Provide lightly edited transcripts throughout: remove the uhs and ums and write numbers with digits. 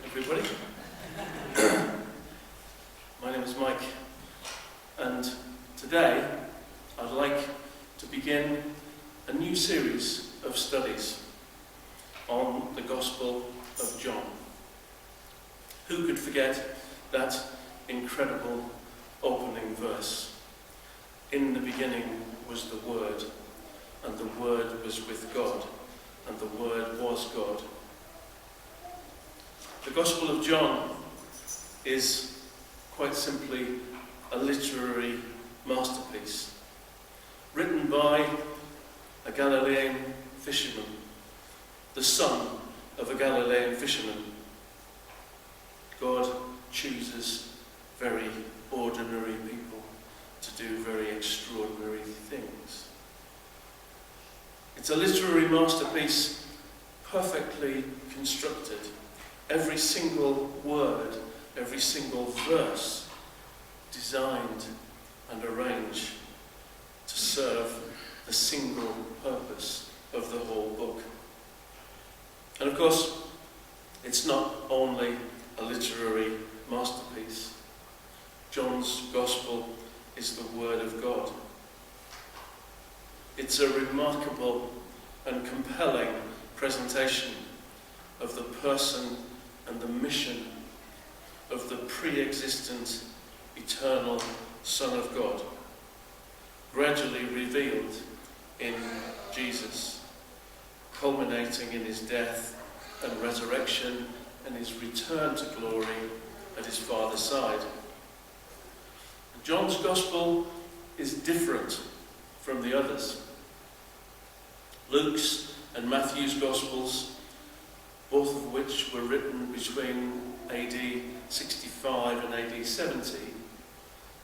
everybody. My name is Mike, and today I'd like to begin a new series of studies on the Gospel of John. Who could forget that incredible opening verse? In the beginning was the Word, and the Word was with God, and the Word was God. The Gospel of John is quite simply a literary masterpiece, written by a Galilean fisherman, the son of a Galilean fisherman. God chooses very ordinary people to do very extraordinary things. It's a literary masterpiece, perfectly constructed. Every single word, every single verse designed and arranged to serve the single purpose of the whole book. And of course, it's not only a literary masterpiece. John's Gospel is the Word of God. It's a remarkable and compelling presentation of the person and the mission of the pre-existent, eternal Son of God, gradually revealed in Jesus, culminating in his death and resurrection and his return to glory at his Father's side. John's Gospel is different from the others. Luke's and Matthew's Gospels, both of which were written between AD 65 and AD 70,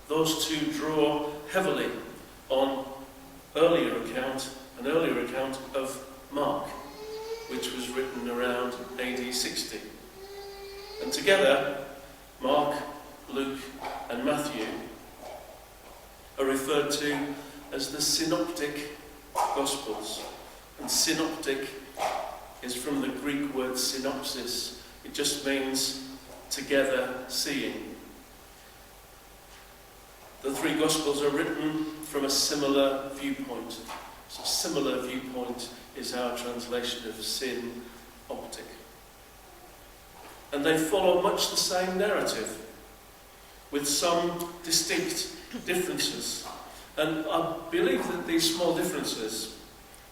those two draw heavily on an earlier account of Mark, which was written around AD 60. And together, Mark, Luke, and Matthew are referred to as the Synoptic Gospels. And synoptic is from the Greek word synopsis. It just means together seeing. The three Gospels are written from a similar viewpoint. So similar viewpoint is our translation of synoptic. And they follow much the same narrative, with some distinct differences. And I believe that these small differences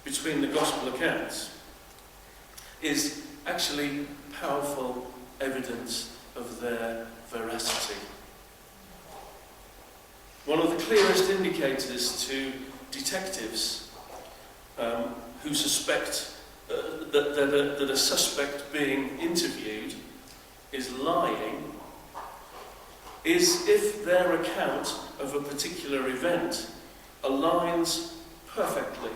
between the Gospel accounts is actually powerful evidence of their veracity. One of the clearest indicators to detectives who suspect that a suspect being interviewed is lying is if their account of a particular event aligns perfectly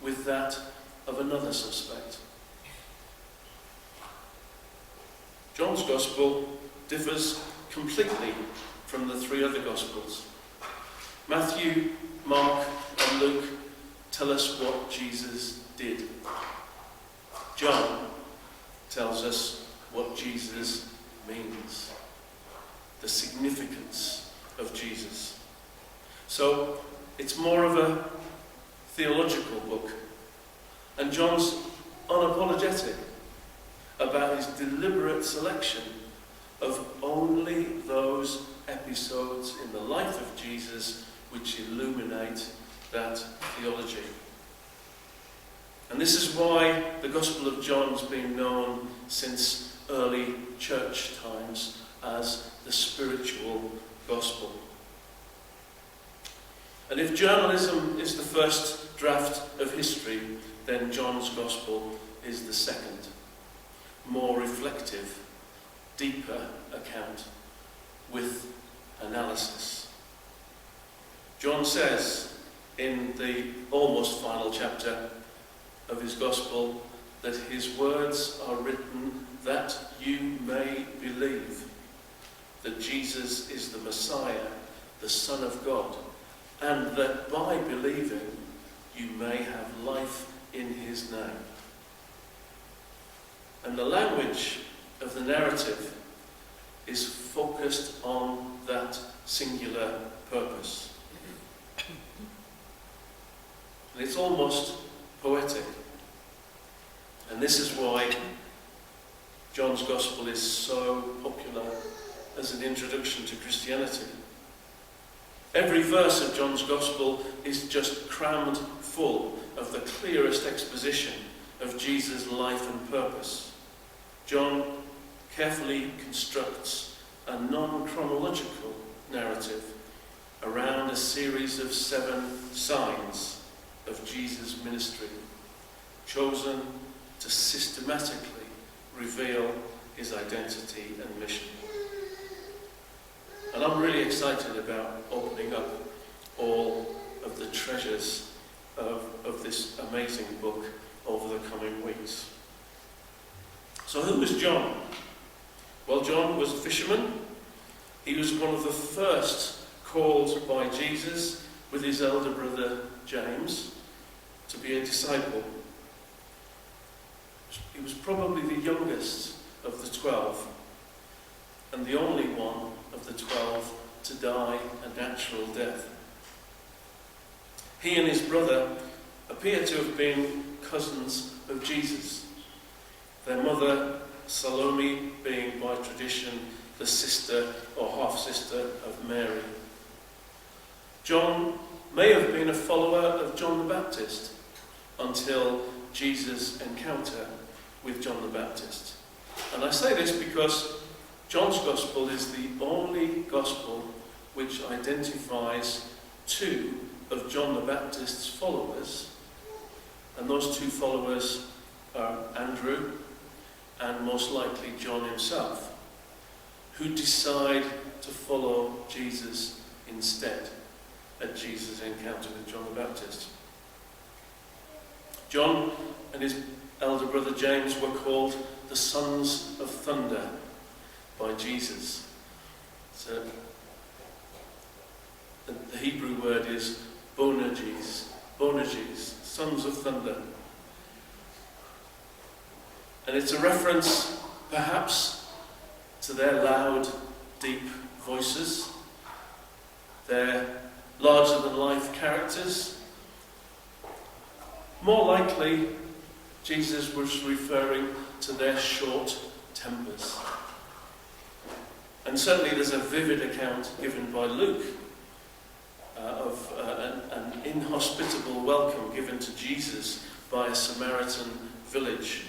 with that of another suspect. John's Gospel differs completely from the three other Gospels. Matthew, Mark, and Luke tell us what Jesus did. John tells us what Jesus means, the significance of Jesus. So it's more of a theological book, and John's unapologetic about his deliberate selection of only those episodes in the life of Jesus which illuminate that theology. And this is why the Gospel of John's been known since early church times as the spiritual gospel. And if journalism is the first draft of history, then John's Gospel is the second, more reflective, deeper account with analysis. John says in the almost final chapter of his Gospel that his words are written that you may believe that Jesus is the Messiah, the Son of God, and that by believing you may have life in his name. And the language of the narrative is focused on that singular purpose. And it's almost poetic. And this is why John's Gospel is so popular as an introduction to Christianity. Every verse of John's Gospel is just crammed full of the clearest exposition of Jesus' life and purpose. John carefully constructs a non-chronological narrative around a series of 7 signs of Jesus' ministry, chosen to systematically reveal his identity and mission. And I'm really excited about opening up all of the treasures of this amazing book over the coming weeks. So who was John? Well, John was a fisherman. He was one of the first called by Jesus with his elder brother James to be a disciple. He was probably the youngest of the 12 and the only one of the 12 to die a natural death. He and his brother appear to have been cousins of Jesus, their mother Salome being by tradition the sister or half-sister of Mary. John may have been a follower of John the Baptist until Jesus' encounter with John the Baptist. And I say this because John's Gospel is the only Gospel which identifies 2 of John the Baptist's followers, and those 2 followers are Andrew and most likely John himself, who decide to follow Jesus instead at Jesus' encounter with John the Baptist. John and his elder brother James were called the sons of thunder by Jesus. So the Hebrew word is Boanerges, sons of thunder. And it's a reference, perhaps, to their loud, deep voices, their larger-than-life characters. More likely, Jesus was referring to their short tempers. And certainly there's a vivid account given by Luke of an inhospitable welcome given to Jesus by a Samaritan village.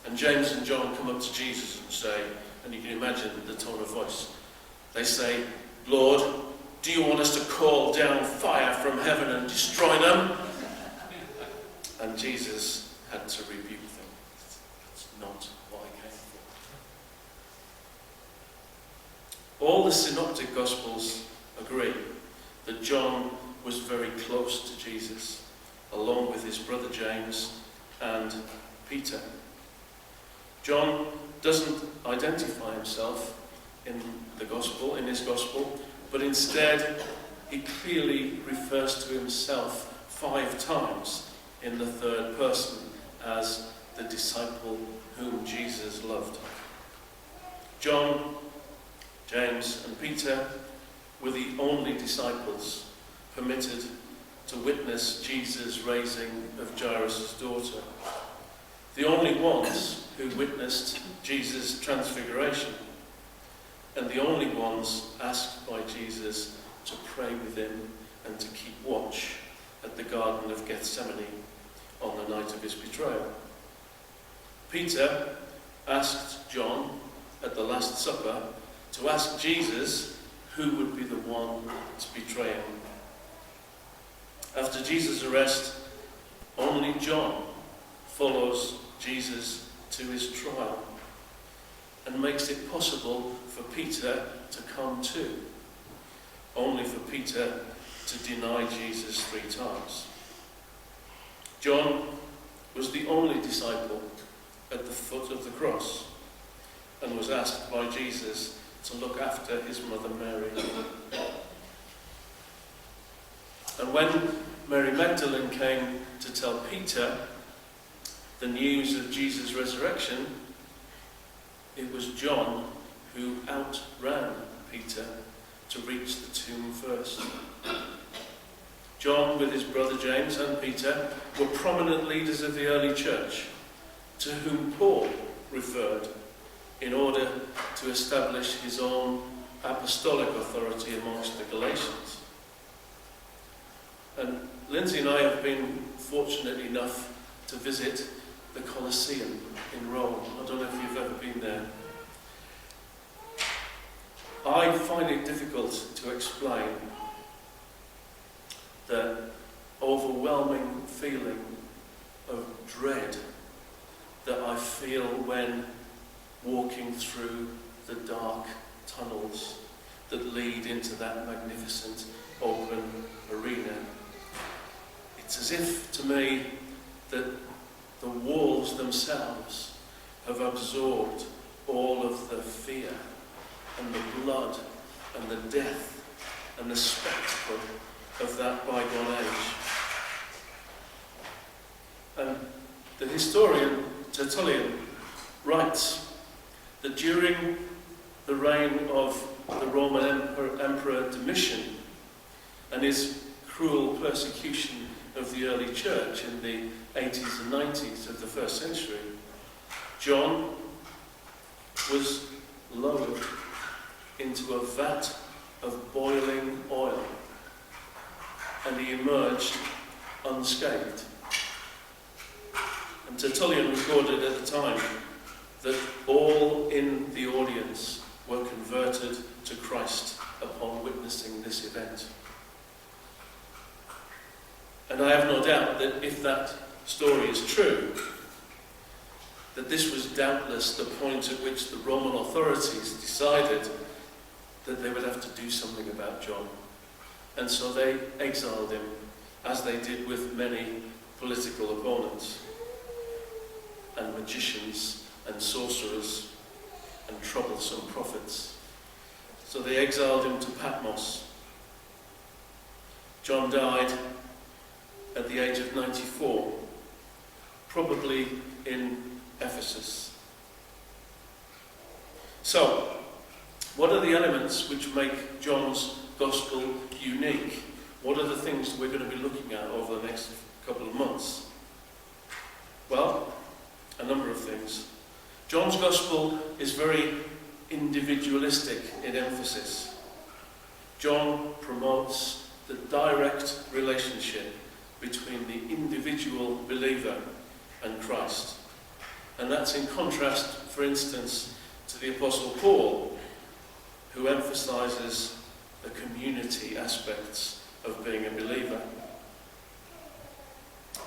And James and John come up to Jesus and say, and you can imagine the tone of voice, they say, "Lord, do you want us to call down fire from heaven and destroy them?" And Jesus had to rebuke them. That's not what I came for. All the synoptic Gospels agree that John was very close to Jesus, along with his brother James and Peter. John doesn't identify himself in his Gospel, but instead he clearly refers to himself 5 times in the third person as the disciple whom Jesus loved. John, James and Peter were the only disciples permitted to witness Jesus' raising of Jairus' daughter. The only ones who witnessed Jesus' transfiguration, and the only ones asked by Jesus to pray with him and to keep watch at the Garden of Gethsemane on the night of his betrayal. Peter asked John at the Last Supper to ask Jesus who would be the one to betray him. After Jesus' arrest, only John follows Jesus to his trial and makes it possible for Peter to come too, only for Peter to deny Jesus 3 times. John was the only disciple at the foot of the cross and was asked by Jesus to look after his mother Mary. And when Mary Magdalene came to tell Peter the news of Jesus' resurrection, it was John who outran Peter to reach the tomb first. John, with his brother James and Peter, were prominent leaders of the early church, to whom Paul referred in order to establish his own apostolic authority amongst the Galatians. And Lindsay and I have been fortunate enough to visit the Colosseum in Rome. I don't know if you've ever been there. I find it difficult to explain the overwhelming feeling of dread that I feel when walking through the dark tunnels that lead into that magnificent open arena. It's as if, to me, that the walls themselves have absorbed all of the fear and the blood and the death and the spectacle of that bygone age. And the historian Tertullian writes that during the reign of the Roman Emperor Domitian and his cruel persecution of the early church in the 80s and 90s of the first century, John was lowered into a vat of boiling oil, and he emerged unscathed. And Tertullian recorded at the time that all in the audience were converted to Christ upon witnessing this event. And I have no doubt that if that story is true, that this was doubtless the point at which the Roman authorities decided that they would have to do something about John. And so they exiled him, as they did with many political opponents and magicians and sorcerers and troublesome prophets. So they exiled him to Patmos. John died at the age of 94, probably in Ephesus. So, what are the elements which make John's Gospel unique? What are the things we're going to be looking at over the next couple of months? Well, a number of things. John's Gospel is very individualistic in emphasis. John promotes the direct relationship between the individual believer and Christ. And that's in contrast, for instance, to the Apostle Paul, who emphasizes the community aspects of being a believer.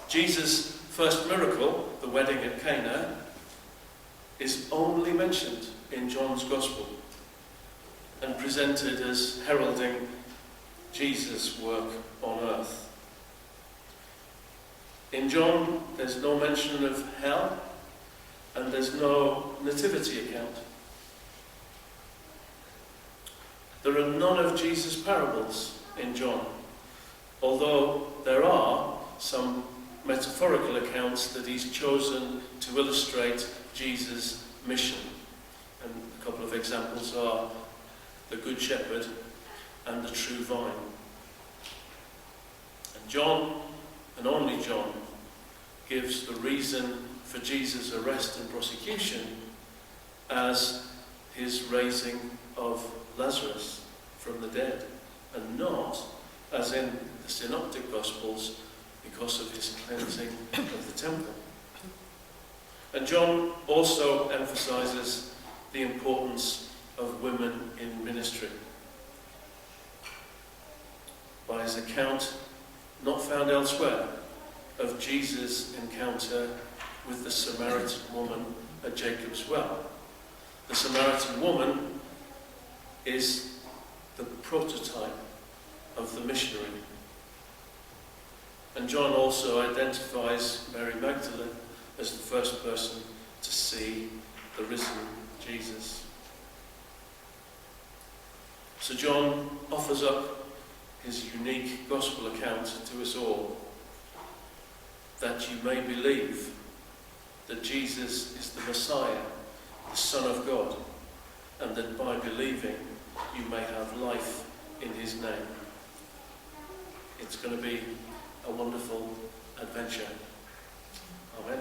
Jesus' first miracle, the wedding at Cana, is only mentioned in John's Gospel and presented as heralding Jesus' work on earth. In John, there's no mention of hell, and there's no nativity account. There are none of Jesus' parables in John, although there are some metaphorical accounts that he's chosen to illustrate Jesus' mission. And a couple of examples are the Good Shepherd and the True Vine. And John, and only John, gives the reason for Jesus' arrest and prosecution as his raising of Lazarus from the dead, and not, as in the Synoptic Gospels, because of his cleansing of the temple. And John also emphasizes the importance of women in ministry. By his account, not found elsewhere, of Jesus' encounter with the Samaritan woman at Jacob's well. The Samaritan woman is the prototype of the missionary. And John also identifies Mary Magdalene as the first person to see the risen Jesus. So John offers up his unique gospel account to us all, that you may believe that Jesus is the Messiah, the Son of God, and that by believing you may have life in his name. It's going to be a wonderful adventure. Amen.